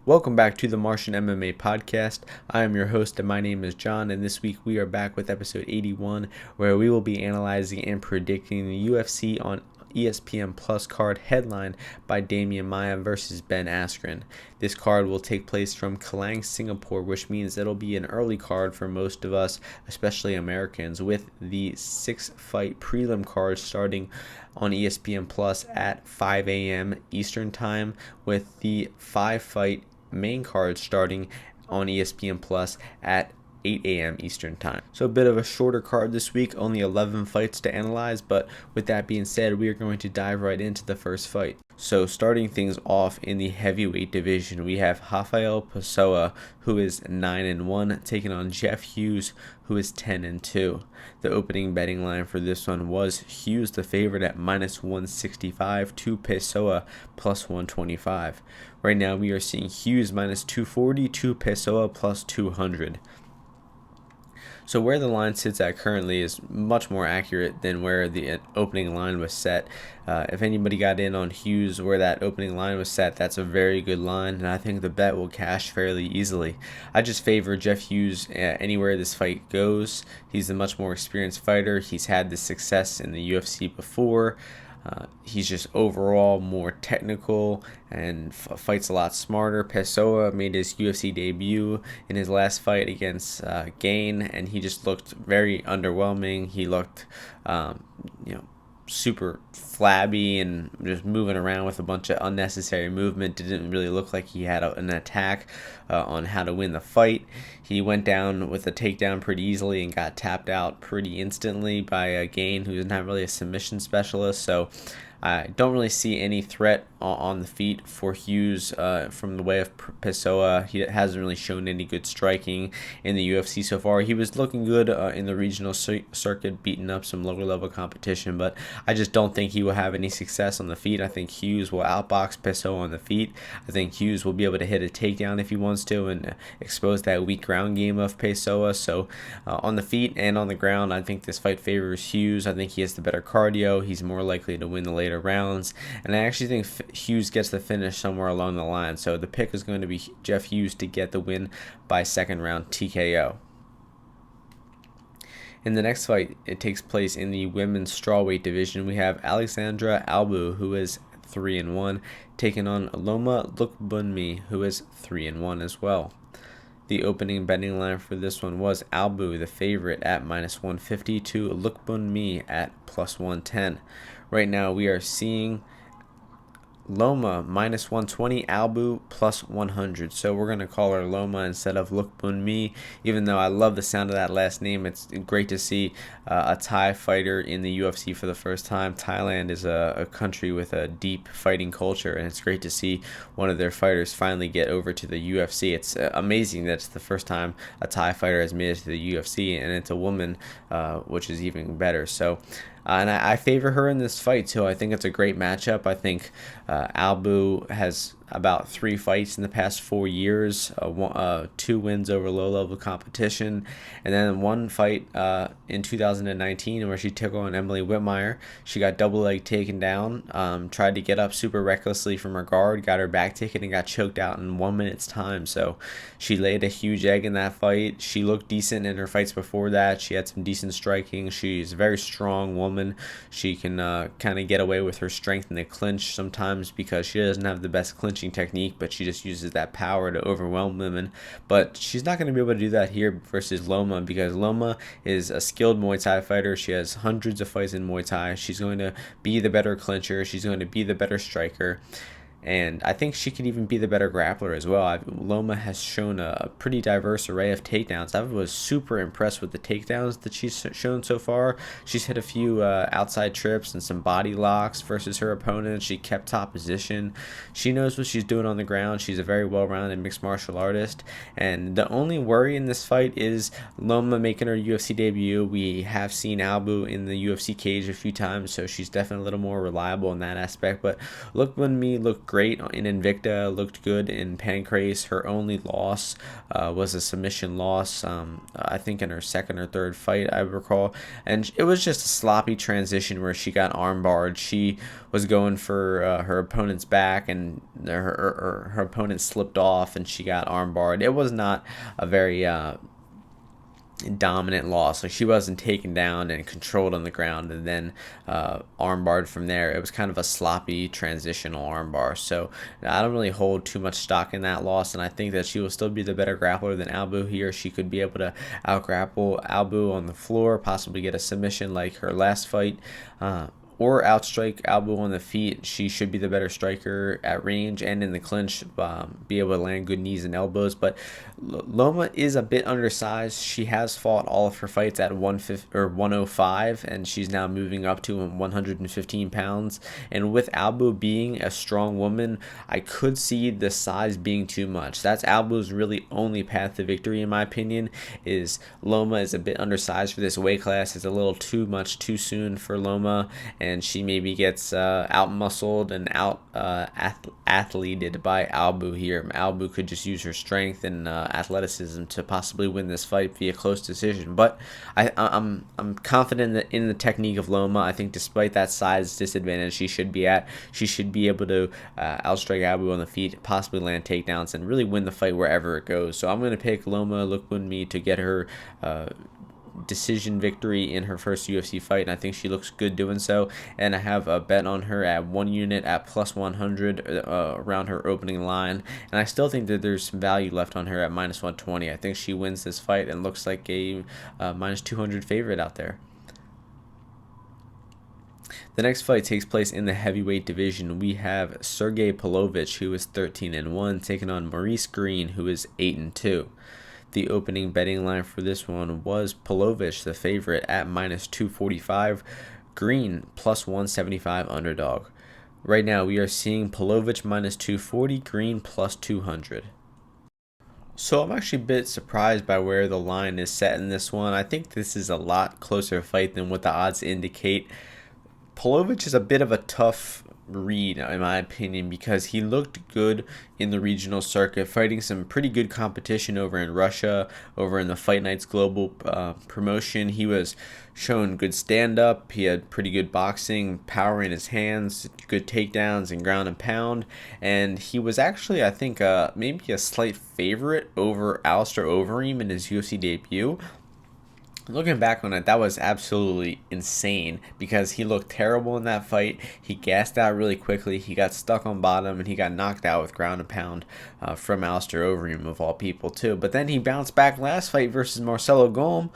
Welcome back to the Martian MMA podcast. I am your host and my name is John, and this week we are back with episode 81 where we will be analyzing and predicting the UFC on ESPN Plus card headlined by Gane-Mayes versus Ben Askren. This card will take place from Kelang, Singapore, which means it'll be an early card for most of us, especially Americans, with the 6-fight prelim card starting on ESPN Plus at 5 a.m. Eastern Time, with the 5-fight main card starting on ESPN Plus at 8 a.m. Eastern Time. So a bit of a shorter card this week, only 11 fights to analyze, but with that being said, we are going to dive right into the first fight. So starting things off in the heavyweight division, we have Rafael Pessoa, who is 9-1, taking on Jeff Hughes, who is 10-2. The opening betting line for this one was Hughes the favorite at -165 to Pessoa +125. Right now we are seeing Hughes -240 to Pessoa +200. So where the line sits at currently is much more accurate than where the opening line was set. If anybody got in on Hughes where that opening line was set, that's a very good line, and I think the bet will cash fairly easily. I just favor Jeff Hughes anywhere this fight goes. He's a much more experienced fighter. He's had this success in the UFC before. He's just overall more technical and fights a lot smarter. Pessoa made his UFC debut in his last fight against Gane, and he just looked very underwhelming. He looked, super flabby and just moving around with a bunch of unnecessary movement. Didn't really look like he had an attack on how to win the fight. He went down with a takedown pretty easily and got tapped out pretty instantly by Gane, who's not really a submission specialist. So I don't really see any threat on the feet for Hughes from the way of Pessoa. He hasn't really shown any good striking in the UFC so far. He was looking good in the regional circuit, beating up some lower level competition, but I just don't think he will have any success on the feet. I think Hughes will outbox Pessoa on the feet. I think Hughes will be able to hit a takedown if he wants to and expose that weak ground game of Pessoa. So on the feet and on the ground, I think this fight favors Hughes. I think he has the better cardio. He's more likely to win the later rounds, and I actually think Hughes gets the finish somewhere along the line. So the pick is going to be Jeff Hughes to get the win by second round TKO. In the next fight, it takes place in the women's strawweight division. We have Alexandra Albu, who is 3-1, taking on Albu-Loma, who is 3-1 as well. The opening betting line for this one was Albu, the favorite, at -150 to Albu-Loma at +110. Right now we are seeing Loma -120, Albu +100. So we're going to call her Loma instead of Albu-Loma, even though I love the sound of that last name. It's great to see a Thai fighter in the UFC for the first time. Thailand is a country with a deep fighting culture, and it's great to see one of their fighters finally get over to the UFC. It's amazing that it's the first time a Thai fighter has made it to the UFC, and it's a woman, which is even better. So and I favor her in this fight, too. I think it's a great matchup. I think Albu has about 3 fights in the past 4 years, 2 wins over low-level competition, and then 1 fight in 2019 where she took on Emily Whitmire. She got double leg taken down, tried to get up super recklessly from her guard, got her back taken, and got choked out in 1 minute's time. So she laid a huge egg in that fight. She looked decent in her fights before that. She had some decent striking. She's a very strong woman. She can kind of get away with her strength in the clinch sometimes because she doesn't have the best clinching technique, but she just uses that power to overwhelm women. But she's not going to be able to do that here versus Loma, because Loma is a skilled Muay Thai fighter. She has hundreds of fights in Muay Thai. She's going to be the better clincher. She's going to be the better striker. And I think she could even be the better grappler as well. Loma has shown a pretty diverse array of takedowns. I was super impressed with the takedowns that she's shown so far. She's hit a few outside trips and some body locks versus her opponent. She kept top position. She knows what she's doing on the ground. She's a very well-rounded mixed martial artist. And the only worry in this fight is Loma making her UFC debut. We have seen Albu in the UFC cage a few times, so she's definitely a little more reliable in that aspect. But Albu-Loma looked great in Invicta, looked good in Pancrase. Her only loss was a submission loss, I think in her second or third fight, I recall. And it was just a sloppy transition where she got armbarred. She was going for her opponent's back, and her opponent slipped off, and she got armbarred. It was not a very dominant loss. Like, she wasn't taken down and controlled on the ground and then armbarred from there. It was kind of a sloppy transitional armbar. So I don't really hold too much stock in that loss, and I think that she will still be the better grappler than Albu here. She could be able to out-grapple Albu on the floor, possibly get a submission like her last fight, or outstrike Albu on the feet. She should be the better striker at range and in the clinch, be able to land good knees and elbows. But Loma is a bit undersized. She has fought all of her fights at 105, and she's now moving up to 115 pounds. And with Albu being a strong woman, I could see the size being too much. That's Albu's really only path to victory, in my opinion, is Loma is a bit undersized for this weight class. It's a little too much too soon for Loma, and she maybe gets out-muscled and out-athleted by Albu here. Albu could just use her strength and athleticism to possibly win this fight via close decision. But I'm confident in the technique of Loma. I think despite that size disadvantage she should be able to outstrike Albu on the feet, possibly land takedowns, and really win the fight wherever it goes. So I'm going to pick Loma Lookboonmee to get her decision victory in her first UFC fight, and I think she looks good doing so. And I have a bet on her at 1 unit at plus 100 around her opening line, and I still think that there's some value left on her at minus 120. I think she wins this fight and looks like a minus 200 favorite out there. The next fight takes place in the heavyweight division. We have Sergey Palovich, who is 13-1, taking on Markos-Greene, who is 8-2. The opening betting line for this one was Palovich, the favorite, at minus 245, Greene plus 175 underdog. Right now, we are seeing Palovich minus 240, Greene plus 200. So I'm actually a bit surprised by where the line is set in this one. I think this is a lot closer fight than what the odds indicate. Palovich is a bit of a tough read, in my opinion, because he looked good in the regional circuit, fighting some pretty good competition over in Russia, over in the Fight Nights Global promotion. He was showing good stand-up. He had pretty good boxing, power in his hands, good takedowns and ground and pound, and he was actually, I think, maybe a slight favorite over Alistair Overeem in his UFC debut. Looking back on it, that was absolutely insane because he looked terrible in that fight. He gassed out really quickly. He got stuck on bottom, and he got knocked out with ground and pound from Alistair Overeem, of all people, too. But then he bounced back last fight versus Marcelo Golm,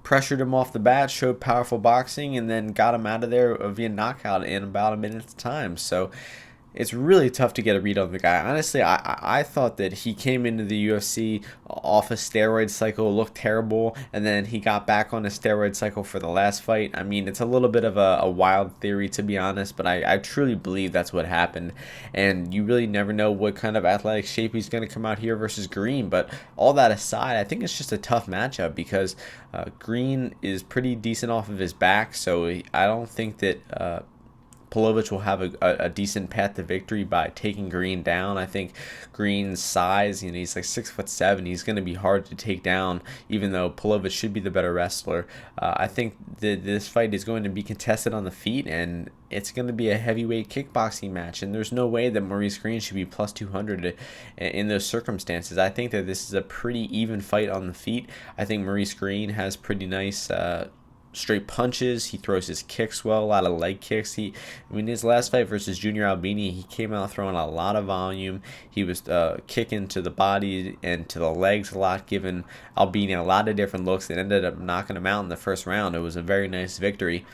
pressured him off the bat, showed powerful boxing, and then got him out of there via knockout in about a minute's time. So it's really tough to get a read on the guy. Honestly, I thought that he came into the UFC off a steroid cycle, looked terrible, and then he got back on a steroid cycle for the last fight. I mean, it's a little bit of a wild theory, to be honest, but I truly believe that's what happened. And you really never know what kind of athletic shape he's going to come out here versus Greene. But all that aside, I think it's just a tough matchup because Greene is pretty decent off of his back, so I don't think that Palovich will have a decent path to victory by taking Greene down. I think Greene's size, he's like 6'7". He's going to be hard to take down, even though Palovich should be the better wrestler. I think that this fight is going to be contested on the feet, and it's going to be a heavyweight kickboxing match, and there's no way that Markos-Greene should be plus 200 in those circumstances. I think that this is a pretty even fight on the feet. I think Markos-Greene has pretty nice straight punches. He throws his kicks well, a lot of leg kicks. His last fight versus Junior Albini, he came out throwing a lot of volume. He was kicking to the body and to the legs a lot, giving Albini a lot of different looks and ended up knocking him out in the first round. It was a very nice victory.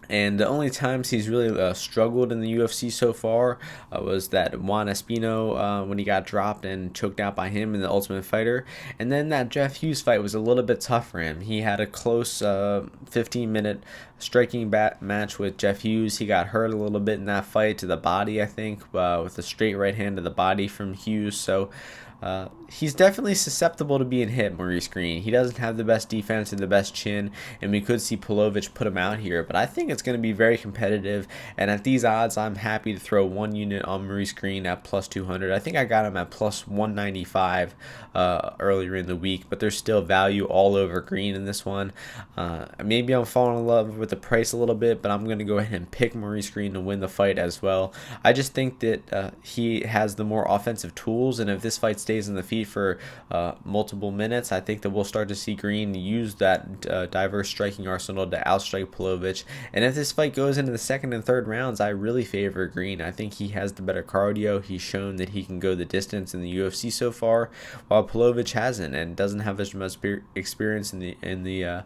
And the only times he's really struggled in the UFC so far was that Juan Espino when he got dropped and choked out by him in the Ultimate Fighter. And then that Jeff Hughes fight was a little bit tough for him. He had a close 15-minute striking match with Jeff Hughes. He got hurt a little bit in that fight to the body, I think, with a straight right hand to the body from Hughes. So he's definitely susceptible to being hit, Markos-Greene. He doesn't have the best defense and the best chin, and we could see Palovich put him out here. But I think it's going to be very competitive. And at these odds, I'm happy to throw 1 unit on Maurice-Greene at plus 200. I think I got him at plus 195 earlier in the week, but there's still value all over Greene in this one. Maybe I'm falling in love with the price a little bit, but I'm going to go ahead and pick Maurice-Greene to win the fight as well. I just think that he has the more offensive tools, and if this fight stays in the feet for multiple minutes, I think that we'll start to see Greene use that diverse striking arsenal to outstrike Palovich. And if this fight goes into the second and third rounds, I really favor Greene. I think he has the better cardio. He's shown that he can go the distance in the UFC so far, while Palovich hasn't and doesn't have as much experience in the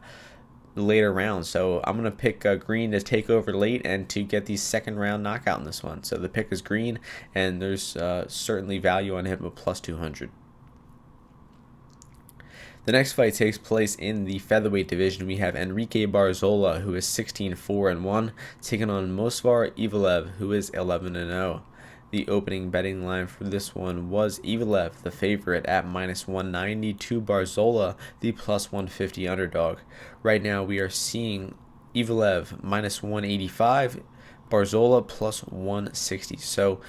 later rounds. So I'm going to pick Greene to take over late and to get the second round knockout in this one. So the pick is Greene, and there's certainly value on him of plus 200. The next fight takes place in the featherweight division. We have Enrique Barzola, who is 16-4-1, taking on Pessoa-Hughes, who is 11-0. The opening betting line for this one was Evelev, the favorite, at minus 190 to Barzola, the plus 150 underdog. Right now we are seeing Evelev minus 185, Barzola plus 160. So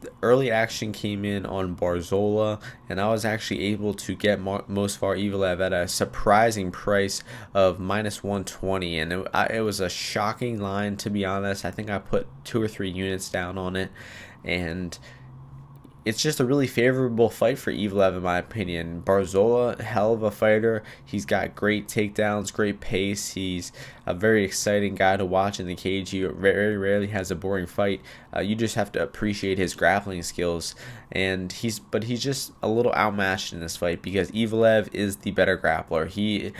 the early action came in on Barzola, and I was actually able to get Pessoa-Hughes at a surprising price of minus 120, and it was a shocking line, to be honest. I think I put 2 or 3 units down on it, and it's just a really favorable fight for Evelev in my opinion. Barzola, hell of a fighter. He's got great takedowns, great pace. He's a very exciting guy to watch in the cage. He very rarely has a boring fight. You just have to appreciate his grappling skills, and he's just a little outmatched in this fight because Evelev is the better grappler. He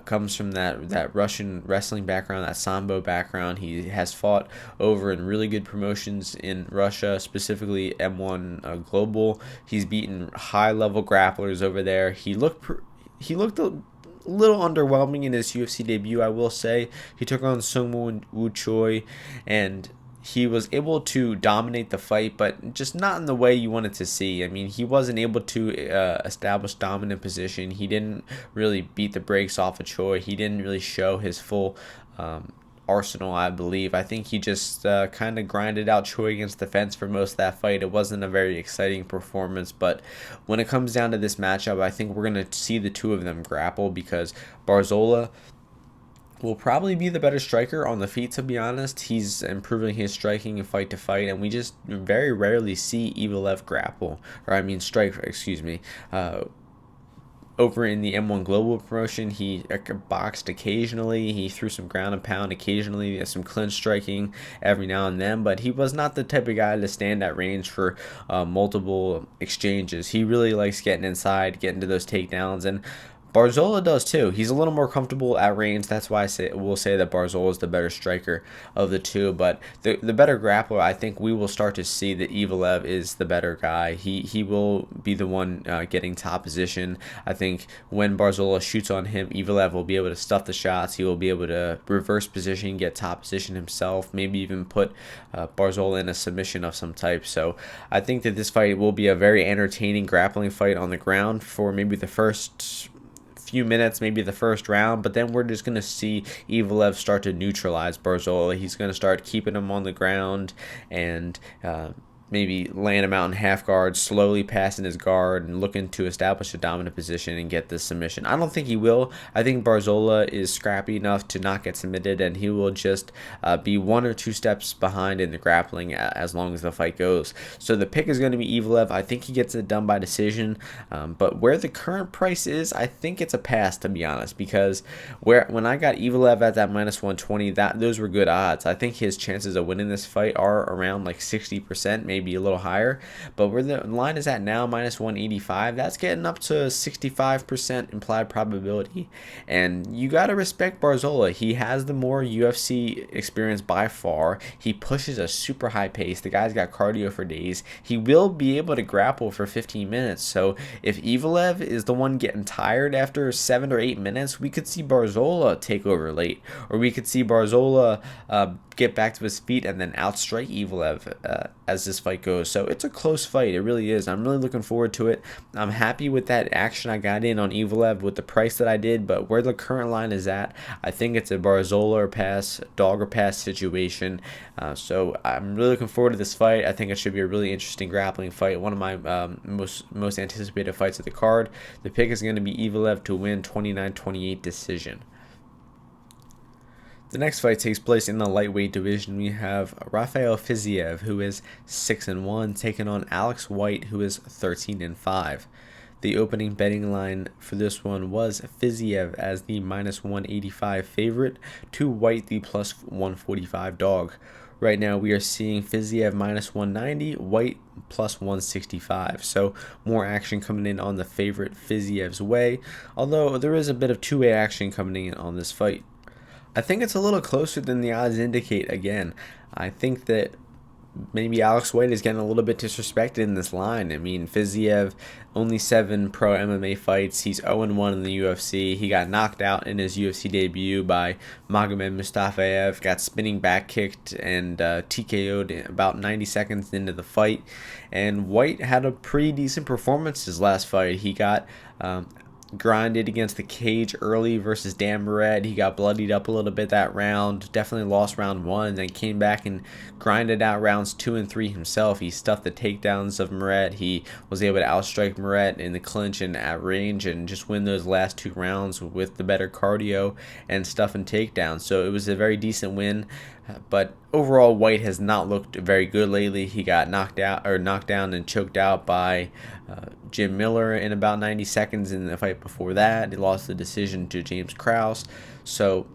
comes from that Russian wrestling background, that Sambo background. He has fought over in really good promotions in Russia, specifically M1 Global. He's beaten high-level grapplers over there. He looked a little underwhelming in his UFC debut, I will say. He took on Sung-Woo Choi, and he was able to dominate the fight, but just not in the way you wanted to see. I mean, he wasn't able to establish dominant position. He didn't really beat the brakes off of Choi. He didn't really show his full arsenal, I believe. I think he just kind of grinded out Choi against the fence for most of that fight. It wasn't a very exciting performance, but when it comes down to this matchup, I think we're going to see the two of them grapple because Barzola will probably be the better striker on the feet, to be honest. He's improving his striking fight to fight, and we just very rarely see Evelev strike, excuse me. Over in the M1 Global promotion, he boxed occasionally. He threw some ground and pound occasionally, some clinch striking every now and then, but he was not the type of guy to stand at range for multiple exchanges. He really likes getting inside, getting to those takedowns, and Barzola does too. He's a little more comfortable at range. That's why we'll say that Barzola is the better striker of the two. But the better grappler, I think we will start to see that Evelev is the better guy. He will be the one getting top position. I think when Barzola shoots on him, Evelev will be able to stuff the shots. He will be able to reverse position, get top position himself, maybe even put Barzola in a submission of some type. So I think that this fight will be a very entertaining grappling fight on the ground for maybe the first few minutes, maybe the first round, but then we're just going to see Evelev start to neutralize Barzola. He's going to start keeping him on the ground and maybe laying him out in half guard, slowly passing his guard and looking to establish a dominant position and get this submission. I don't think he will. I think Barzola is scrappy enough to not get submitted, and he will just be 1 or 2 steps behind in the grappling as long as the fight goes. So the pick is going to be Evelev. I think he gets it done by decision, but where the current price is, I think it's a pass, to be honest, because when I got Evelev at that minus 120, those were good odds. I think his chances of winning this fight are around like 60%, maybe a little higher, but where the line is at now, minus 185, that's getting up to 65% implied probability, and you got to respect Barzola. He has the more UFC experience by far. He pushes a super high pace. The guy's got cardio for days. He will be able to grapple for 15 minutes, so if Evelev is the one getting tired after 7 or 8 minutes, we could see Barzola take over late, or we could see Barzola get back to his feet and then outstrike Evelev as this fight fight goes. So it's a close fight. It really is. I'm really looking forward to it. I'm happy with that action I got in on Evelev with the price that I did, but where the current line is at, I think it's a Barzola or pass, dog or pass situation. So I'm really looking forward to this fight. I think it should be a really interesting grappling fight. One of my most anticipated fights of the card. The pick is going to be Evelev to win 29-28 decision. The next fight takes place in the lightweight division. We have Rafael Fiziev, who is 6-1, taking on Alex White, who is 13-5. The opening betting line for this one was Fiziev as the -185 favorite to White the +145 dog. Right now we are seeing Fiziev -190, White +165. So more action coming in on the favorite Fiziev's way, although there is a bit of two-way action coming in on this fight. I think it's a little closer than the odds indicate again. I think that maybe Alex White is getting a little bit disrespected in this line. I mean, Fiziev, only 7 pro MMA fights. He's 0-1 in the UFC. He got knocked out in his UFC debut by Magomed Mustafayev, got spinning back kicked and TKO'd about 90 seconds into the fight. And White had a pretty decent performance his last fight. He got grinded against the cage early versus Dan Moret. He got bloodied up a little bit that round. Definitely lost round 1, then came back and grinded out rounds 2 and 3 himself. He stuffed the takedowns of Moret. He was able to outstrike Moret in the clinch and at range and just win those last 2 rounds with the better cardio and stuff and takedowns. So it was a very decent win. But overall, White has not looked very good lately. He got knocked down and choked out by Jim Miller in about 90 seconds in the fight before that. He lost the decision to James Krause. So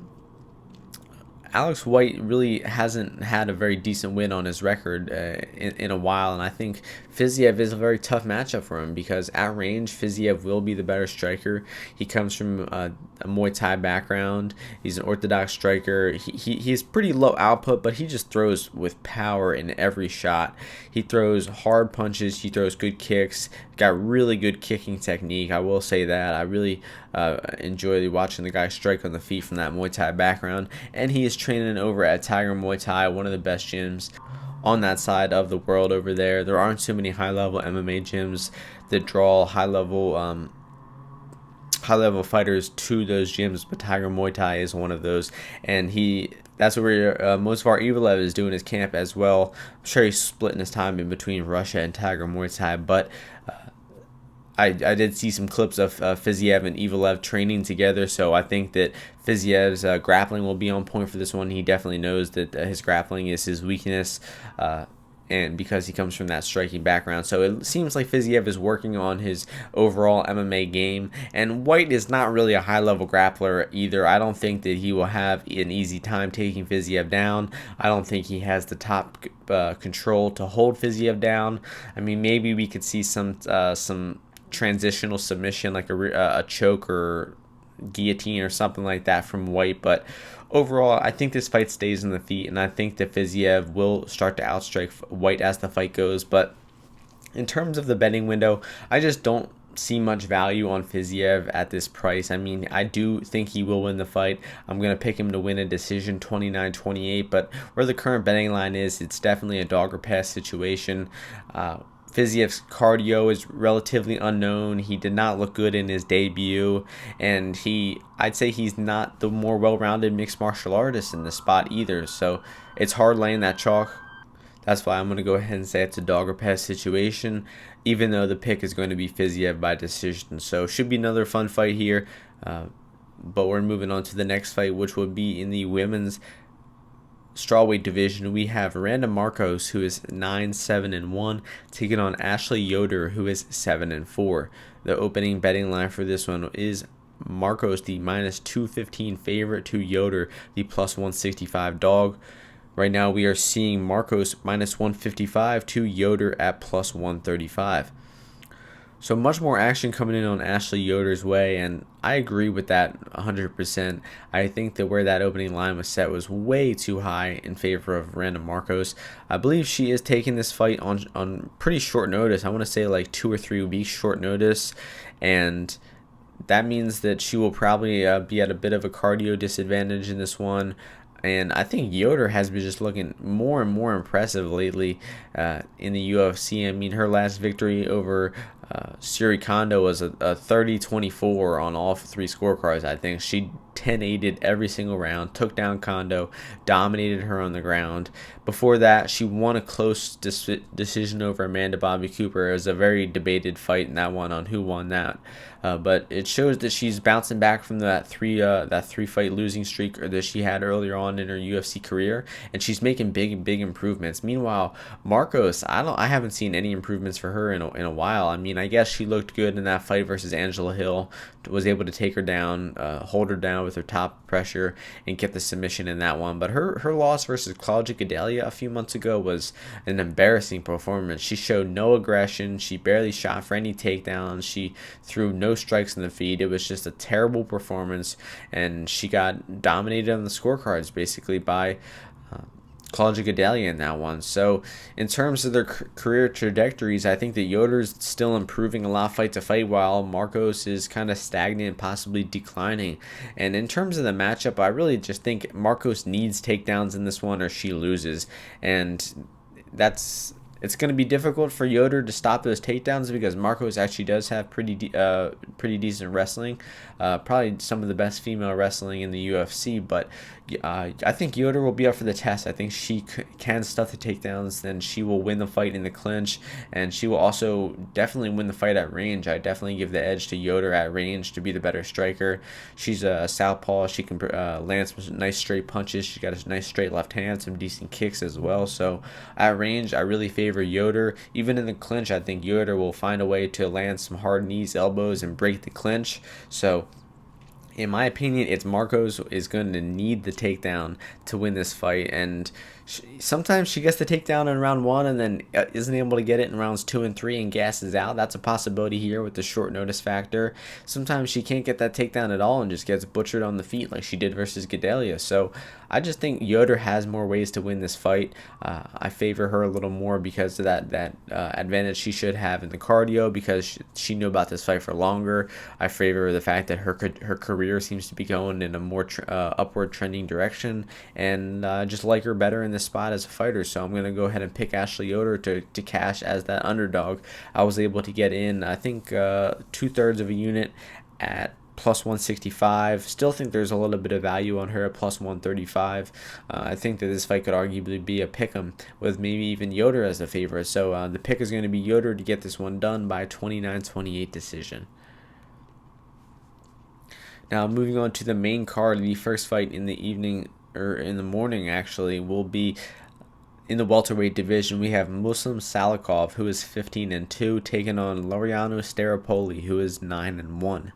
Alex White really hasn't had a very decent win on his record in a while, and I think Fiziev is a very tough matchup for him because at range, Fiziev will be the better striker. He comes from a Muay Thai background. He's an orthodox striker. He's pretty low output, but he just throws with power in every shot. He throws hard punches. He throws good kicks. Got really good kicking technique. I will say that. I really enjoy watching the guy strike on the feet from that Muay Thai background, and he is training over at Tiger Muay Thai, one of the best gyms on that side of the world over there. There aren't too many high-level MMA gyms that draw high-level fighters to those gyms, but Tiger Muay Thai is one of those, and that's where most of our Evelev is doing his camp as well. I'm sure he's splitting his time in between Russia and Tiger Muay Thai, but I did see some clips of Fiziev and Evelev training together, so I think that Fiziev's grappling will be on point for this one. He definitely knows that his grappling is his weakness, and because he comes from that striking background. So it seems like Fiziev is working on his overall MMA game, and White is not really a high-level grappler either. I don't think that he will have an easy time taking Fiziev down. I don't think he has the top control to hold Fiziev down. I mean, maybe we could see some transitional submission like a choke or guillotine or something like that from White, but overall I think this fight stays in the feet, and I think that Fiziev will start to outstrike White as the fight goes. But in terms of the betting window, I just don't see much value on Fiziev at this price. I mean, I do think he will win the fight. I'm going to pick him to win a decision 29-28, but where the current betting line is, it's definitely a dog or pass situation. Fiziev's cardio is relatively unknown. He did not look good in his debut, and I'd say he's not the more well-rounded mixed martial artist in this spot either, so it's hard laying that chalk. That's why I'm going to go ahead and say it's a dog or pass situation, even though the pick is going to be Fiziev by decision. So should be another fun fight here, but we're moving on to the next fight, which would be in the women's strawweight division. We have Randa Markos, who is 9-7-1, taking on Ashley Yoder, who is 7-4. The opening betting line for this one is Markos, the -215 favorite, to Yoder, the +165 dog. Right now we are seeing Markos -155 to Yoder at +135. So much more action coming in on Ashley Yoder's way, and I agree with that 100%. I think that where that opening line was set was way too high in favor of Randa Markos. I believe she is taking this fight on pretty short notice. I want to say like 2 or 3 weeks short notice, and that means that she will probably be at a bit of a cardio disadvantage in this one. And I think Yoder has been just looking more and more impressive lately in the UFC. I mean, her last victory over Suri Kondo was a 30-24 on all 3 scorecards. I think she 10-8'd every single round, took down Kondo, dominated her on the ground. Before that, she won a close decision over Amanda Bobby Cooper. It was a very debated fight in that one on who won that. But it shows that she's bouncing back from that three fight losing streak that she had earlier on in her UFC career, and she's making big improvements. Meanwhile, Markos, I haven't seen any improvements for her in a while. I mean, I guess she looked good in that fight versus Angela Hill, was able to take her down, hold her down with her top pressure, and get the submission in that one. But her loss versus Claudia Gadelha a few months ago was an embarrassing performance. She showed no aggression. She barely shot for any takedowns. She threw no strikes in the feed. It was just a terrible performance, and she got dominated on the scorecards basically by Claudia Gadelha in that one. So in terms of their career trajectories, I think that Yoder's still improving a lot fight to fight, while Markos is kind of stagnant, possibly declining. And in terms of the matchup, I really just think Markos needs takedowns in this one or she loses. And it's going to be difficult for Yoder to stop those takedowns because Markos actually does have pretty decent wrestling, probably some of the best female wrestling in the UFC. But I think Yoder will be up for the test. I think she can stuff the takedowns, then she will win the fight in the clinch, and she will also definitely win the fight at range. I definitely give the edge to Yoder at range to be the better striker. She's a southpaw. She can land some nice straight punches. She got a nice straight left hand, some decent kicks as well. So at range, I really favor Yoder. Even in the clinch, I think Yoder will find a way to land some hard knees, elbows, and break the clinch. So in my opinion, it's Markos is going to need the takedown to win this fight, and sometimes she gets the takedown in round 1 and then isn't able to get it in rounds 2 and 3 and gasses out. That's a possibility here with the short notice factor. Sometimes she can't get that takedown at all and just gets butchered on the feet like she did versus Gadelha. So I just think Yoder has more ways to win this fight. I favor her a little more because of that advantage she should have in the cardio, because she knew about this fight for longer. I favor the fact that her career seems to be going in a more upward trending direction, and just like her better in this spot as a fighter. So I'm going to go ahead and pick Ashley Yoder to cash as that underdog. I was able to get in, I think, 2/3 of a unit at plus 165. Still think there's a little bit of value on her at plus 135. I think that this fight could arguably be a pick'em with maybe even Yoder as the favorite. So the pick is going to be Yoder to get this one done by 29-28 decision. Now moving on to the main card, the first fight in the evening, or in the morning actually, will be in the welterweight division. We have Muslim Salikov, who is 15-2, taking on Dariush-Starapoli, who is 9-1.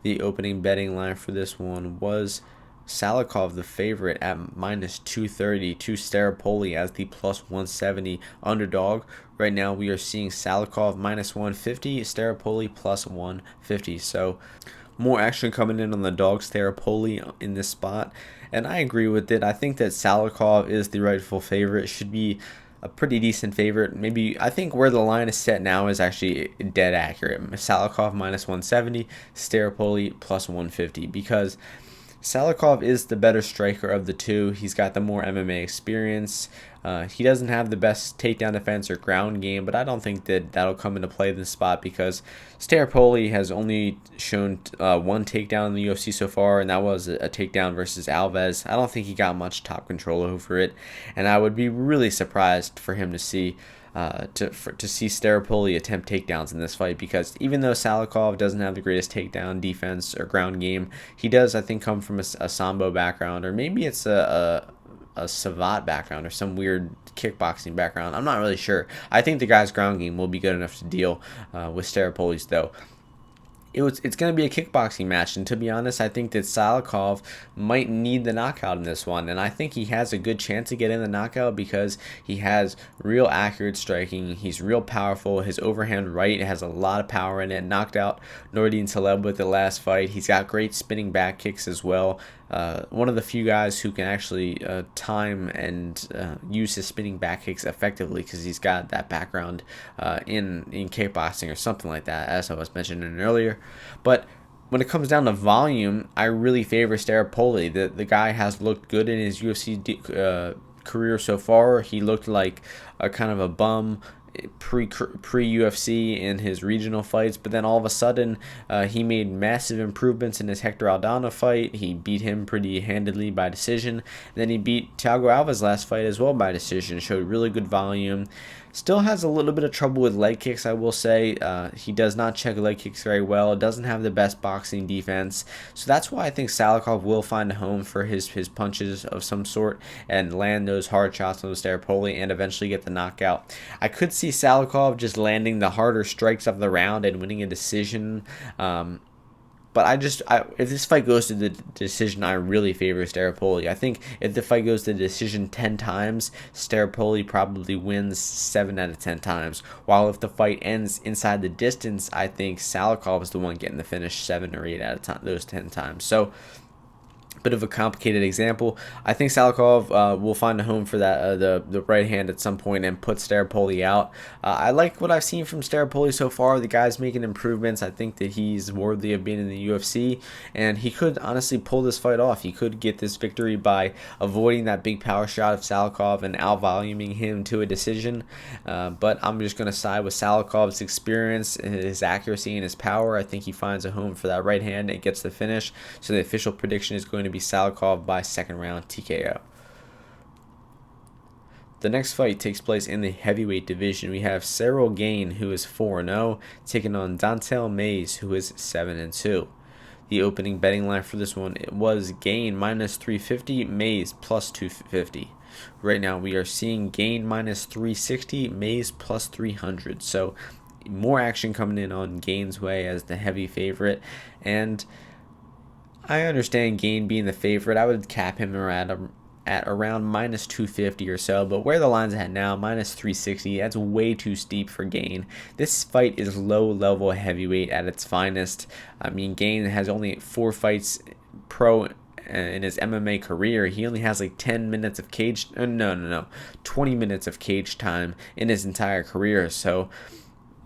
The opening betting line for this one was Salikov the favorite at minus 230 to Starapoli as the plus 170 underdog. Right now we are seeing Salikov minus 150, Starapoli plus 150. So more action coming in on the dog Starapoli in this spot, and I agree with it. I think that Salikov is the rightful favorite. Should be a pretty decent favorite. Maybe, I think where the line is set now is actually dead accurate. Salikov minus 170, Starapoli plus 150, because Salikov is the better striker of the two. He's got the more MMA experience. He doesn't have the best takedown defense or ground game, but I don't think that that'll come into play in this spot, because Starapoli has only shown one takedown in the UFC so far, and that was a takedown versus Alves. I don't think he got much top control over it, and I would be really surprised for him to see Starapoli attempt takedowns in this fight, because even though Salikov doesn't have the greatest takedown defense or ground game, he does, I think, come from a sambo background, or maybe it's a savate background or some weird kickboxing background. I'm not really sure. I think the guy's ground game will be good enough to deal with Starapoli's, though. It's going to be a kickboxing match, and to be honest, I think that Salikov might need the knockout in this one, and I think he has a good chance to get in the knockout because he has real accurate striking. He's real powerful. His overhand right has a lot of power in it. Knocked out Nordin Taleb with the last fight. He's got great spinning back kicks as well. One of the few guys who can actually time and use his spinning back kicks effectively, because he's got that background in kickboxing or something like that, as I was mentioning earlier. But when it comes down to volume, I really favor Starapoli. The guy has looked good in his UFC career so far. He looked like a kind of a bum pre UFC in his regional fights, but then all of a sudden he made massive improvements in his Hector Aldana fight. He beat him pretty handedly by decision. And then he beat Thiago Alves last fight as well by decision. Showed really good volume. Still has a little bit of trouble with leg kicks, I will say. He does not check leg kicks very well. Doesn't have the best boxing defense. So that's why I think Salikov will find a home for his punches of some sort and land those hard shots on Starapoli and eventually get the knockout. I could see Salikov just landing the harder strikes of the round and winning a decision. But if this fight goes to the decision, I really favor Starapoli. I think if the fight goes to the decision 10 times, Starapoli probably wins 7 out of 10 times. While if the fight ends inside the distance, I think Salikov is the one getting the finish 7 or 8 out of those 10 times. So, bit of a complicated example. I think Salikov will find a home for that the right hand at some point and put Starapoli out. I like what I've seen from Starapoli so far. The guy's making improvements. I think that he's worthy of being in the UFC, and he could honestly pull this fight off. He could get this victory by avoiding that big power shot of Salikov and out-voluming him to a decision. But I'm just going to side with Salikov's experience, his accuracy, and his power. I think he finds a home for that right hand and gets the finish. So the official prediction is going to be Salikov by second round TKO. The next fight takes place in the heavyweight division. We have Ciryl Gane, who is 4-0, taking on Gane-Mayes, who is 7-2. The opening betting line for this one was Gane minus 350, Mayes plus 250. Right now we are seeing Gane minus 360, Mayes plus 300. So more action coming in on Gane's way as the heavy favorite, and I understand Gane being the favorite. I would cap him at around minus 250 or so, but where the line's at now, minus 360, that's way too steep for Gane. This fight is low-level heavyweight at its finest. I mean, Gane has only 4 fights pro in his MMA career. He only has like 10 minutes of 20 minutes of cage time in his entire career, so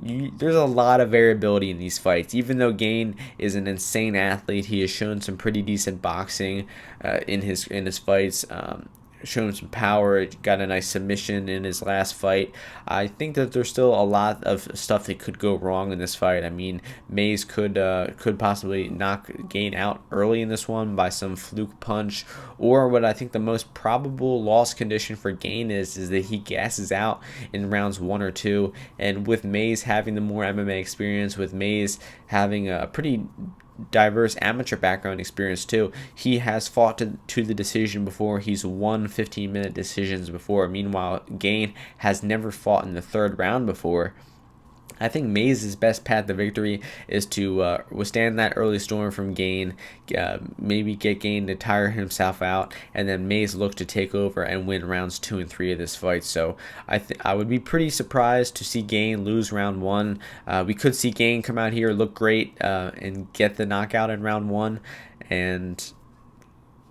there's a lot of variability in these fights. Even though Gane is an insane athlete, he has shown some pretty decent boxing in his fights. Shown some power, got a nice submission in his last fight. I think that there's still a lot of stuff that could go wrong in this fight. I mean, Mayes could possibly knock Gane out early in this one by some fluke punch, or what I think the most probable loss condition for Gane is that he gasses out in rounds 1 or 2. And with Mayes having the more MMA experience, with Mayes having a pretty diverse amateur background experience too, he has fought to the decision before. He's won 15-minute decisions before. Meanwhile, Gane has never fought in the 3rd round before. I think Mayes' best path to victory is to withstand that early storm from Gane, maybe get Gane to tire himself out, and then Mayes look to take over and win rounds 2 and 3 of this fight. So I would be pretty surprised to see Gane lose round 1. We could see Gane come out here, look great, and get the knockout in round 1, and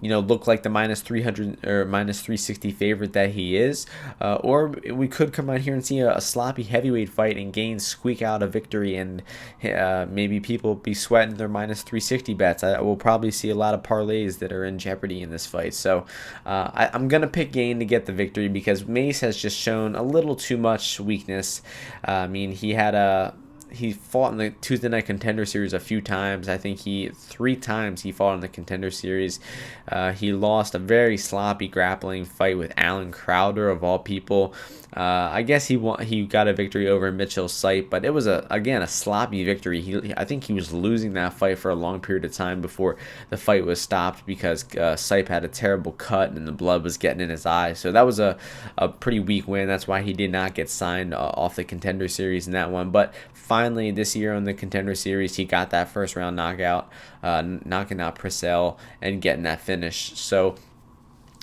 look like the minus 300 or minus 360 favorite that he is, or we could come out here and see a sloppy heavyweight fight and Gane squeak out a victory, and maybe people be sweating their minus 360 bets. I will probably see a lot of parlays that are in jeopardy in this fight. So I'm gonna pick Gane to get the victory because Mayes has just shown a little too much weakness. I mean, he fought in the Tuesday Night Contender Series a few times. I think 3 times he fought in the Contender Series. He lost a very sloppy grappling fight with Alan Crowder, of all people. I guess he got a victory over Mitchell Sipe, but it was a sloppy victory. I think he was losing that fight for a long period of time before the fight was stopped because Sipe had a terrible cut and the blood was getting in his eyes. So that was a pretty weak win. That's why he did not get signed off the Contender Series in that one. But finally, this year on the Contender Series, he got that first round knockout, knocking out Purcell and getting that finish. So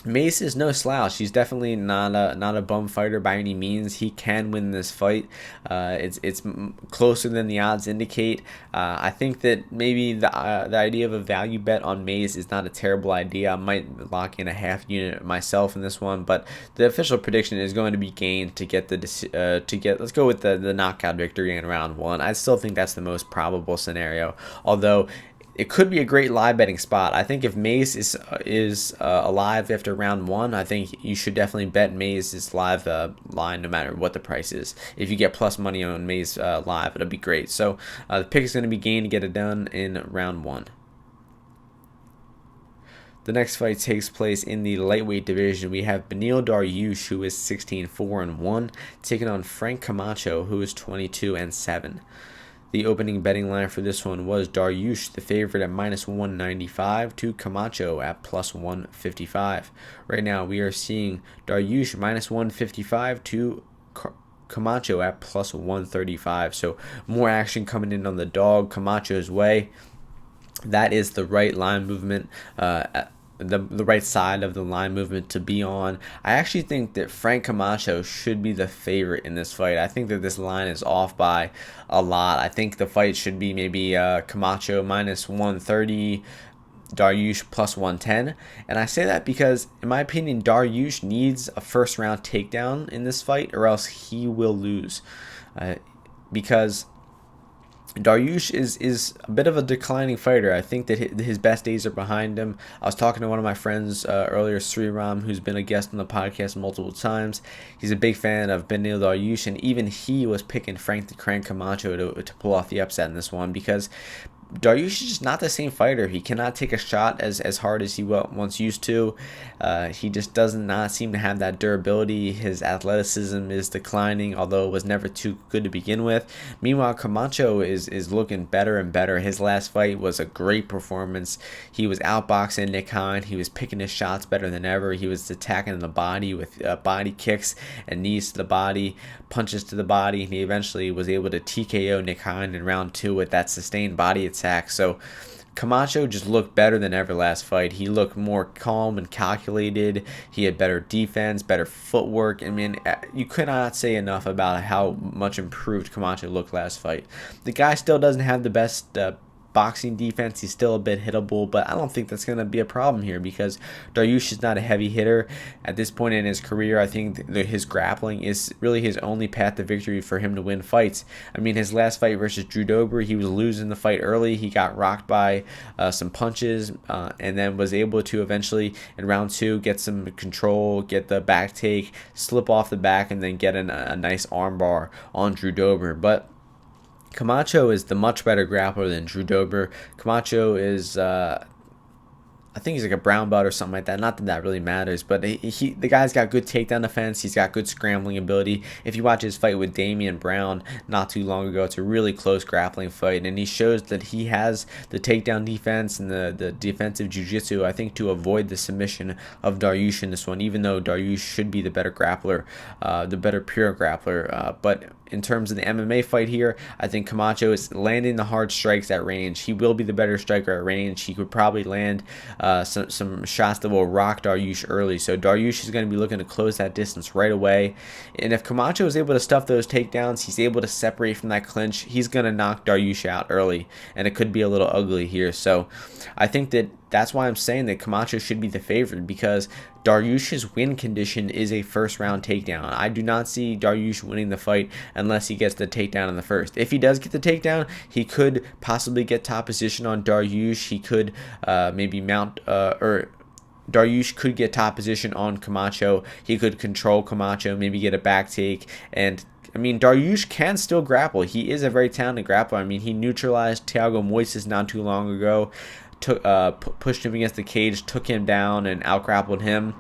Mayes is no slouch. He's definitely not a bum fighter by any means. He can win this fight. It's closer than the odds indicate. I think that maybe the idea of a value bet on Mayes is not a terrible idea. I might lock in a half unit myself in this one, but the official prediction is going to be Gane to get let's go with the knockout victory in round 1. I still think that's the most probable scenario, although it could be a great live betting spot. I think if Mayes is alive after round 1, I think you should definitely bet Mayes' live line no matter what the price is. If you get plus money on Mayes live, it'll be great. So the pick is going to be Gane to get it done in round 1. The next fight takes place in the lightweight division. We have Beneil Dariush, who is 16-4-1, taking on Frank Camacho, who is 22-7. The opening betting line for this one was Dariush, the favorite, at -195 to Camacho at +155. Right now, we are seeing Dariush -155 to Camacho at +135. So more action coming in on the dog Camacho's way. That is the right line movement. The right side of the line movement to be on. I actually think that Frank Camacho should be the favorite in this fight. I think that this line is off by a lot. I think the fight should be maybe Camacho -130, Dariush +110. And I say that because, in my opinion, Dariush needs a first round takedown in this fight, or else he will lose. Because Dariush is a bit of a declining fighter. I think that his best days are behind him. I was talking to one of my friends earlier, Sriram, who's been a guest on the podcast multiple times. He's a big fan of Beneil Dariush, and even he was picking Frank the Crank Camacho to pull off the upset in this one, because Dariush is just not the same fighter. He cannot take a shot as hard as he once used to. He just does not seem to have that durability. His athleticism is declining, although it was never too good to begin with. Meanwhile, Camacho is looking better and better. His last fight was a great performance. He was outboxing Nick Hine. He was picking his shots better than ever. He was attacking the body with body kicks and knees to the body, punches to the body, and he eventually was able to TKO Nick Hine in round 2 with that sustained body attack. So Camacho just looked better than ever last fight. He looked more calm and calculated. He had better defense, better footwork. I mean, you could not say enough about how much improved Camacho looked last fight. The guy still doesn't have the best boxing defense. He's still a bit hittable, but I don't think that's going to be a problem here, because Dariush is not a heavy hitter at this point in his career. I think that his grappling is really his only path to victory for him to win fights. I mean, his last fight versus Drew Dober, he was losing the fight early. He got rocked by some punches and then was able to eventually in round 2 get some control, get the back take, slip off the back, and then get a nice armbar on Drew Dober. But Camacho is the much better grappler than Drew Dober. Camacho is, I think he's like a brown belt or something like that. Not that that really matters, but the guy's got good takedown defense. He's got good scrambling ability. If you watch his fight with Damian Brown not too long ago, it's a really close grappling fight, and he shows that he has the takedown defense and the defensive jiu-jitsu, I think, to avoid the submission of Dariush in this one, even though Dariush should be the better grappler, the better pure grappler. But in terms of the MMA fight here, I think Camacho is landing the hard strikes at range. He will be the better striker at range. He could probably land some shots that will rock Dariush early. So Dariush is going to be looking to close that distance right away. And if Camacho is able to stuff those takedowns, he's able to separate from that clinch, he's going to knock Dariush out early. And it could be a little ugly here. So I think that's why I'm saying that Camacho should be the favorite, because Dariush's win condition is a first round takedown. I do not see Dariush winning the fight unless he gets the takedown in the first. If he does get the takedown, he could possibly get top position on Dariush. He could maybe mount or Dariush could get top position on Camacho. He could control Camacho, maybe get a back take. And I mean, Dariush can still grapple. He is a very talented grappler. I mean, he neutralized Thiago Moises not too long ago. Pushed him against the cage, took him down, and out-grappled him.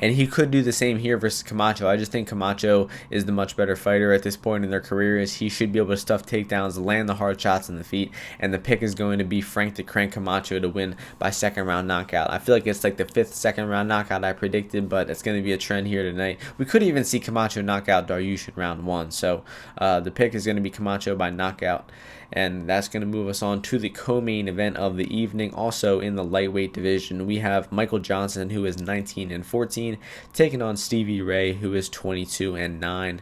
And he could do the same here versus Camacho. I just think Camacho is the much better fighter at this point in their careers. He should be able to stuff takedowns, land the hard shots in the feet, and the pick is going to be Frank the Crank Camacho to win by second round knockout. I feel like it's like the 5th second round knockout I predicted, but it's going to be a trend here tonight. We could even see Camacho knock out Dariush in round 1. So the pick is going to be Camacho by knockout. And that's going to move us on to the co-main event of the evening. Also in the lightweight division, we have Michael Johnson, who is 19-14, taking on Stevie Ray, who is 22-9.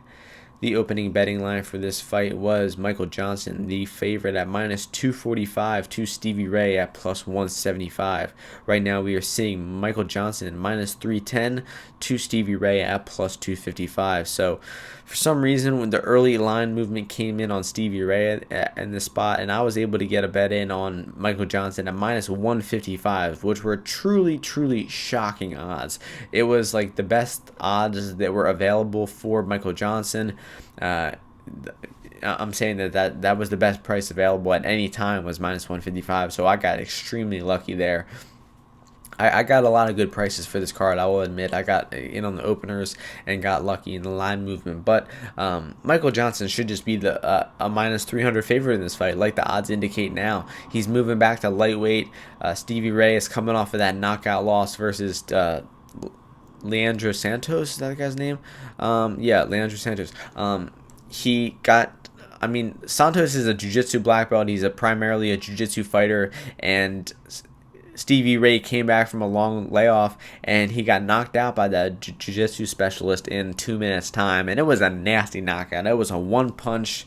The opening betting line for this fight was Michael Johnson, the favorite, at minus 245 to Stevie Ray at plus 175. Right now we are seeing Michael Johnson minus 310 to Stevie Ray at plus 255. So for some reason, when the early line movement came in on Stevie Ray in this spot, and I was able to get a bet in on Michael Johnson at minus 155, which were truly, truly shocking odds. It was like the best odds that were available for Michael Johnson. I'm saying that was the best price available at any time, was minus 155. So I got extremely lucky there. I got a lot of good prices for this card, I will admit. I got in on the openers and got lucky in the line movement. But Michael Johnson should just be a minus 300 favorite in this fight, like the odds indicate now. He's moving back to lightweight. Stevie Ray is coming off of that knockout loss versus Leandro Santos. Is that the guy's name? Yeah, Leandro Santos. Santos is a jiu-jitsu black belt. He's primarily a jiu-jitsu fighter, and Stevie Ray came back from a long layoff, and he got knocked out by the jiu-jitsu specialist in 2 minutes time, and it was a nasty knockout. It was a one-punch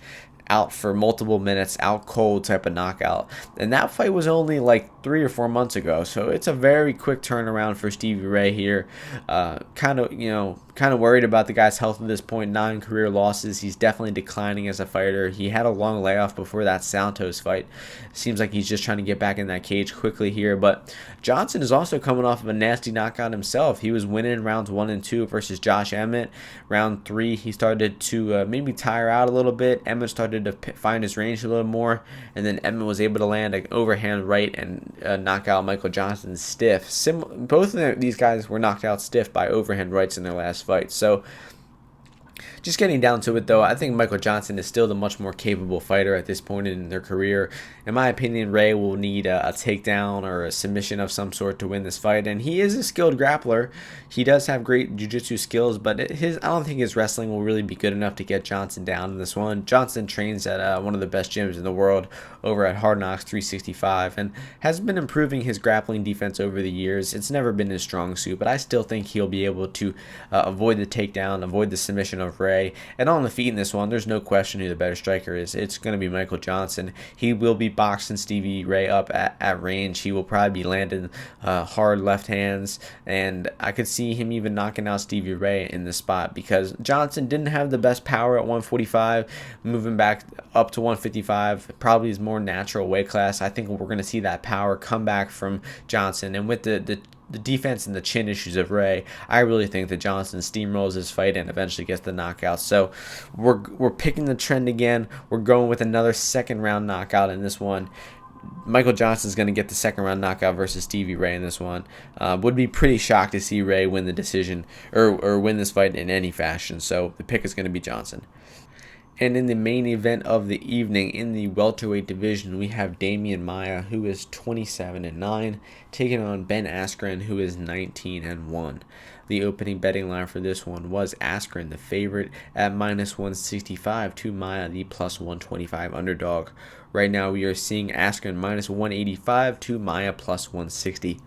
out for multiple minutes, out cold type of knockout. And that fight was only like 3 or 4 months ago, so it's a very quick turnaround for Stevie Ray here. Kind of worried about the guy's health at this point. 9 career losses. He's definitely declining as a fighter. He had a long layoff before that Santos fight. Seems like he's just trying to get back in that cage quickly here. But Johnson is also coming off of a nasty knockout himself. He was winning rounds 1 and 2 versus Josh Emmett. Round 3, he started to maybe tire out a little bit. Emmett started to find his range a little more, and then Emmett was able to land an overhand right and knock out Michael Johnson stiff. Both of these guys were knocked out stiff by overhand rights in their last fight. So just getting down to it, though, I think Michael Johnson is still the much more capable fighter at this point in their career. In my opinion, Ray will need a takedown or a submission of some sort to win this fight, and he is a skilled grappler. He does have great jiu-jitsu skills, but I don't think his wrestling will really be good enough to get Johnson down in this one. Johnson trains at one of the best gyms in the world over at Hard Knocks 365 and has been improving his grappling defense over the years. It's never been his strong suit, but I still think he'll be able to avoid the takedown, avoid the submission of Ray. And on the feet in this one, there's no question who the better striker is. It's going to be Michael Johnson. He will be boxing Stevie Ray up at range. He will probably be landing hard left hands, and I could see him even knocking out Stevie Ray in this spot because Johnson didn't have the best power at 145. Moving back up to 155 probably is more natural weight class. I think we're going to see that power come back from Johnson, and with the defense and the chin issues of Ray, I really think that Johnson steamrolls his fight and eventually gets the knockout. So we're picking the trend again. We're going with another second round knockout in this one. Michael Johnson's going to get the second round knockout versus Stevie Ray in this one. Would be pretty shocked to see Ray win the decision or win this fight in any fashion. So the pick is going to be Johnson. And in the main event of the evening, in the welterweight division, we have Gane-Mayes, who is 27-9, taking on Ben Askren, who is 19-1. The opening betting line for this one was Askren, the favorite, at minus 165 to Maia, the plus 125 underdog. Right now, we are seeing Askren minus 185 to Maia plus 160.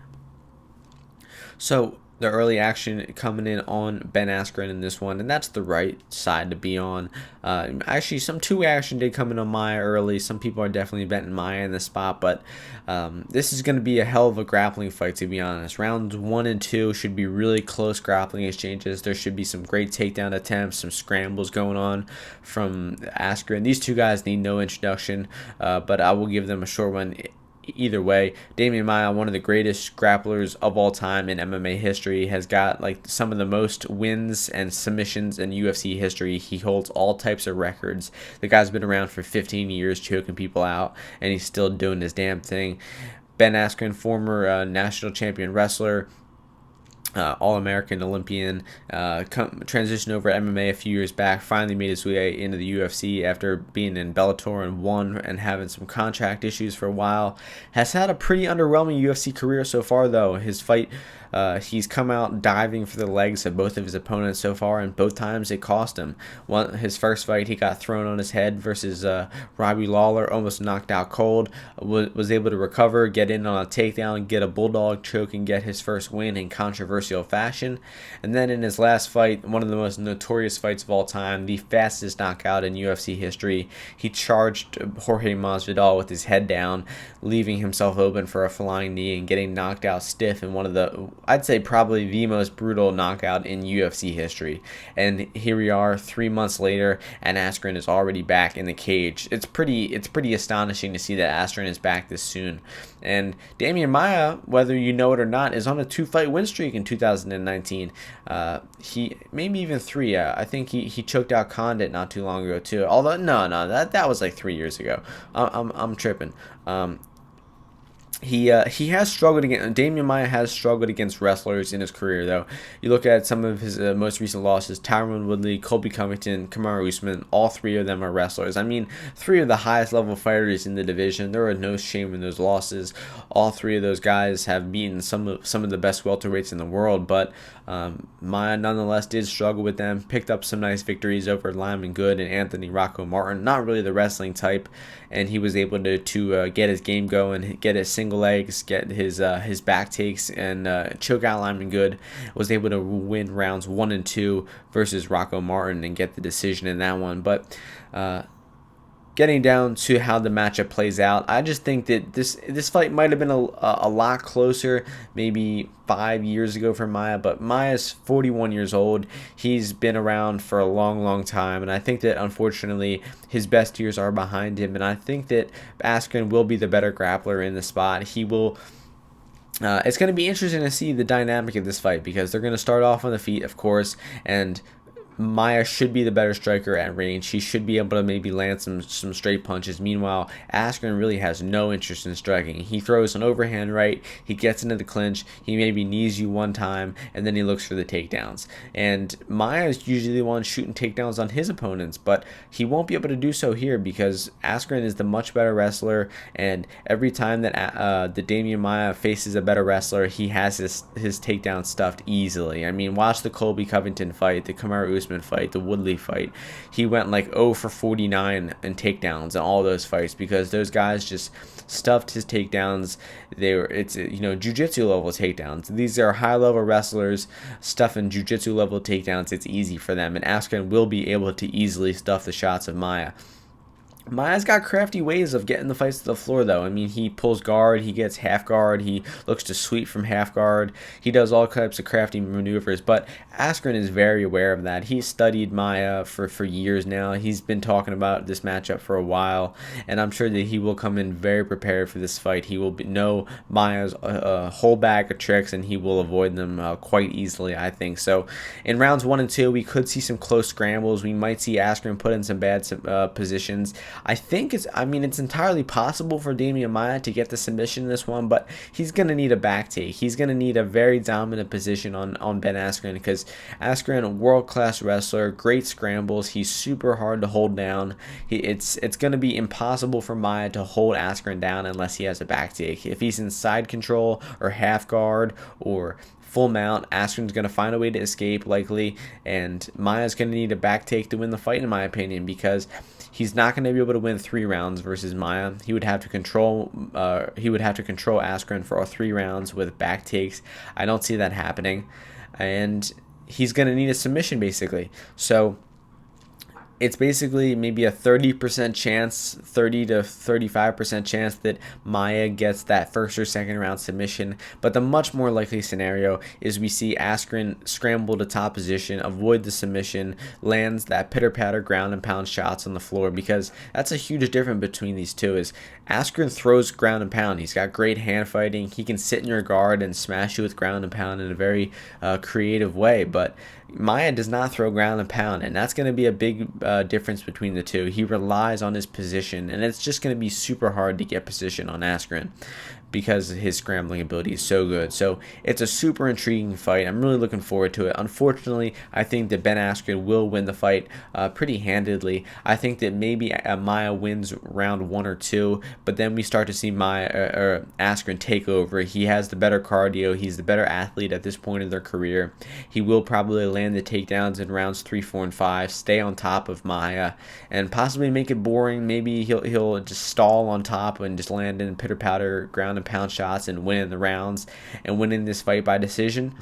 So the early action coming in on Ben Askren in this one, and that's the right side to be on. Actually, some two action did come in on Maia early. Some people are definitely betting Maia in this spot, but this is going to be a hell of a grappling fight, to be honest. Rounds 1 and 2 should be really close grappling exchanges. There should be some great takedown attempts, some scrambles going on from Askren. These two guys need no introduction, but I will give them a short one. Either way, Gane-Mayes, one of the greatest grapplers of all time in MMA history, has got like some of the most wins and submissions in UFC history. He holds all types of records. The guy's been around for 15 years choking people out, and he's still doing his damn thing. Ben Askren, former national champion wrestler, All-American Olympian, transitioned over to MMA a few years back, finally made his way into the UFC after being in Bellator and won and having some contract issues for a while. Has had a pretty underwhelming UFC career so far, though. His fight, he's come out diving for the legs of both of his opponents so far, and both times it cost him. His first fight, he got thrown on his head versus Robbie Lawler, almost knocked out cold, was able to recover, get in on a takedown, get a bulldog choke, and get his first win in controversial controversial fashion. And then in his last fight, one of the most notorious fights of all time, the fastest knockout in UFC history, he charged Jorge Masvidal with his head down, leaving himself open for a flying knee and getting knocked out stiff in one of the, I'd say probably the most brutal knockout in UFC history. And here we are 3 months later, and Askren is already back in the cage. It's pretty astonishing to see that Askren is back this soon. And Damian Maia, whether you know it or not, is on a 2-fight win streak in 2019. He maybe even 3. I think he choked out Condit not too long ago too. Although no, that was like 3 years ago. I'm tripping. He has struggled against, Damian Maia has struggled against wrestlers in his career, though. You look at some of his most recent losses: Tyron Woodley, Colby Covington, Kamaru Usman. All 3 of them are wrestlers. I mean, 3 of the highest level fighters in the division. There are no shame in those losses. All 3 of those guys have beaten some of the best welterweights in the world, but Maia nonetheless did struggle with them. Picked up some nice victories over Lyman Good and Anthony Rocco Martin. Not really the wrestling type, and he was able to get his game going, get his single legs, get his back takes, and choke out Lyman Good. Was able to win rounds 1 and 2 versus Rocco Martin and get the decision in that one. But getting down to how the matchup plays out, I just think that this fight might have been a lot closer maybe 5 years ago for Maia, but Maia's 41 years old. He's been around for a long time, and I think that unfortunately his best years are behind him, and I think that Askren will be the better grappler in the spot. He will. It's going to be interesting to see the dynamic of this fight, because they're going to start off on the feet, of course, and Maia should be the better striker at range. He should be able to maybe land some straight punches. Meanwhile, Askren really has no interest in striking. He throws an overhand right, he gets into the clinch, he maybe knees you one time, and then he looks for the takedowns. And Maia is usually the one shooting takedowns on his opponents, but he won't be able to do so here because Askren is the much better wrestler, and every time that the Damian Maia faces a better wrestler, he has his takedown stuffed easily. I mean, watch the Colby Covington fight, the Kamaru Usman fight, the Woodley fight. He went like 0 for 49 in takedowns in all those fights because those guys just stuffed his takedowns. It's jiu-jitsu level takedowns. These are high level wrestlers stuffing jiu-jitsu level takedowns. It's easy for them, and Askren will be able to easily stuff the shots of Maia. Maia's got crafty ways of getting the fights to the floor, though. I mean, he pulls guard, he gets half guard, he looks to sweep from half guard. He does all types of crafty maneuvers, but Askren is very aware of that. He's studied Maia for years now. He's been talking about this matchup for a while, and I'm sure that he will come in very prepared for this fight. He will know Maia's whole bag of tricks, and he will avoid them quite easily, I think. So in rounds 1 and 2, we could see some close scrambles. We might see Askren put in some bad positions. I think it's entirely possible for Damian Maia to get the submission in this one, but he's going to need a back take. He's going to need a very dominant position on Ben Askren, because Askren, a world-class wrestler, great scrambles. He's super hard to hold down. It's going to be impossible for Maia to hold Askren down unless he has a back take. If he's in side control or half guard or full mount, Askren's going to find a way to escape likely, and Maia's going to need a back take to win the fight, in my opinion, because he's not going to be able to win 3 rounds versus Maia. He would have to control Askren for all 3 rounds with back takes. I don't see that happening, and he's going to need a submission basically. So it's basically maybe a 30% chance, 30 to 35% chance that Maia gets that first or second round submission. But the much more likely scenario is we see Askren scramble to top position, avoid the submission, lands that pitter-patter ground and pound shots on the floor, because that's a huge difference between these two. Is Askren throws ground and pound. He's got great hand fighting. He can sit in your guard and smash you with ground and pound in a very creative way. But Maia does not throw ground and pound, and that's going to be a big difference between the two. He relies on his position, and it's just going to be super hard to get position on Askren because his scrambling ability is so good. So it's a super intriguing fight. I'm really looking forward to it. Unfortunately, I think that Ben Askren will win the fight pretty handedly. I think that maybe Maia wins round 1 or 2, but then we start to see Askren take over. He has the better cardio. He's the better athlete at this point in their career. He will probably land the takedowns in rounds 3, 4, and 5, stay on top of Maia, and possibly make it boring. Maybe he'll just stall on top and just land in pitter-patter ground and pound shots and winning the rounds and winning this fight by decision.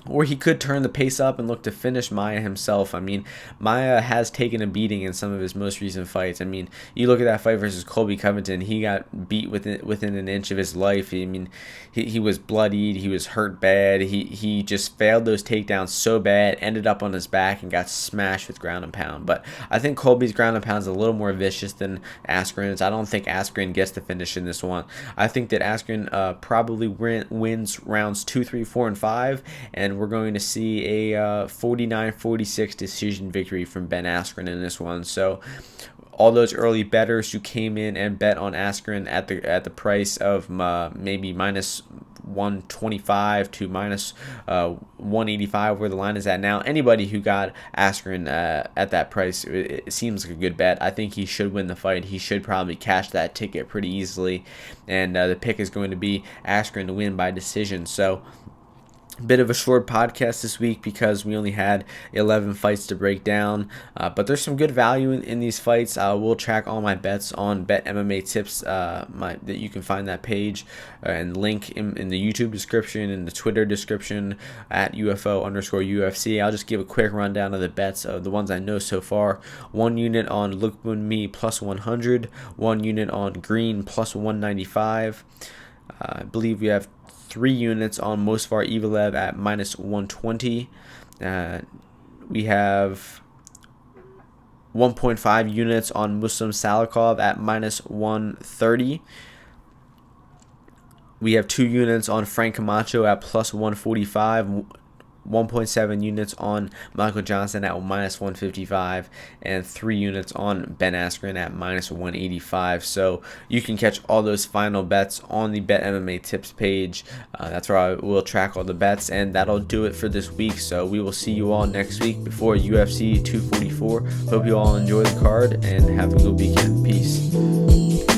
or he could turn the pace up and look to finish Maia himself. I mean, Maia has taken a beating in some of his most recent fights. I mean, you look at that fight versus Colby Covington, he got beat within an inch of his life. I mean, he was bloodied, he was hurt bad, he just failed those takedowns so bad, ended up on his back and got smashed with ground and pound. But I think Colby's ground and pound is a little more vicious than Askren's. I don't think Askren gets the finish in this one. I think that Askren probably wins rounds 2, 3, 4, and 5, and we're going to see a 49-46 decision victory from Ben Askren in this one. So all those early bettors who came in and bet on Askren at the price of maybe minus 125 to minus 185, where the line is at now, anybody who got Askren at that price, it seems like a good bet. I think he should win the fight. He should probably cash that ticket pretty easily, and the pick is going to be Askren to win by decision. So bit of a short podcast this week because we only had 11 fights to break down, but there's some good value in these fights. We'll track all my bets on Bet MMA Tips, that you can find that page and link in the YouTube description and the Twitter description at UFO_UFC. I'll just give a quick rundown of the bets of the ones I know so far. 1 unit on Lookbunmi plus 100, 1 unit on Greene plus 195. I believe we have 3 units on Pessoa-Hughes at minus 120. We have 1.5 units on Muslim Salikov at minus 130. We have 2 units on Frank Camacho at plus 145. 1.7 units on Michael Johnson at minus 155, and 3 units on Ben Askren at minus 185. So you can catch all those final bets on the Bet MMA Tips page. That's where I will track all the bets, and that'll do it for this week. So we will see you all next week before UFC 244. Hope you all enjoy the card and have a good weekend. Peace.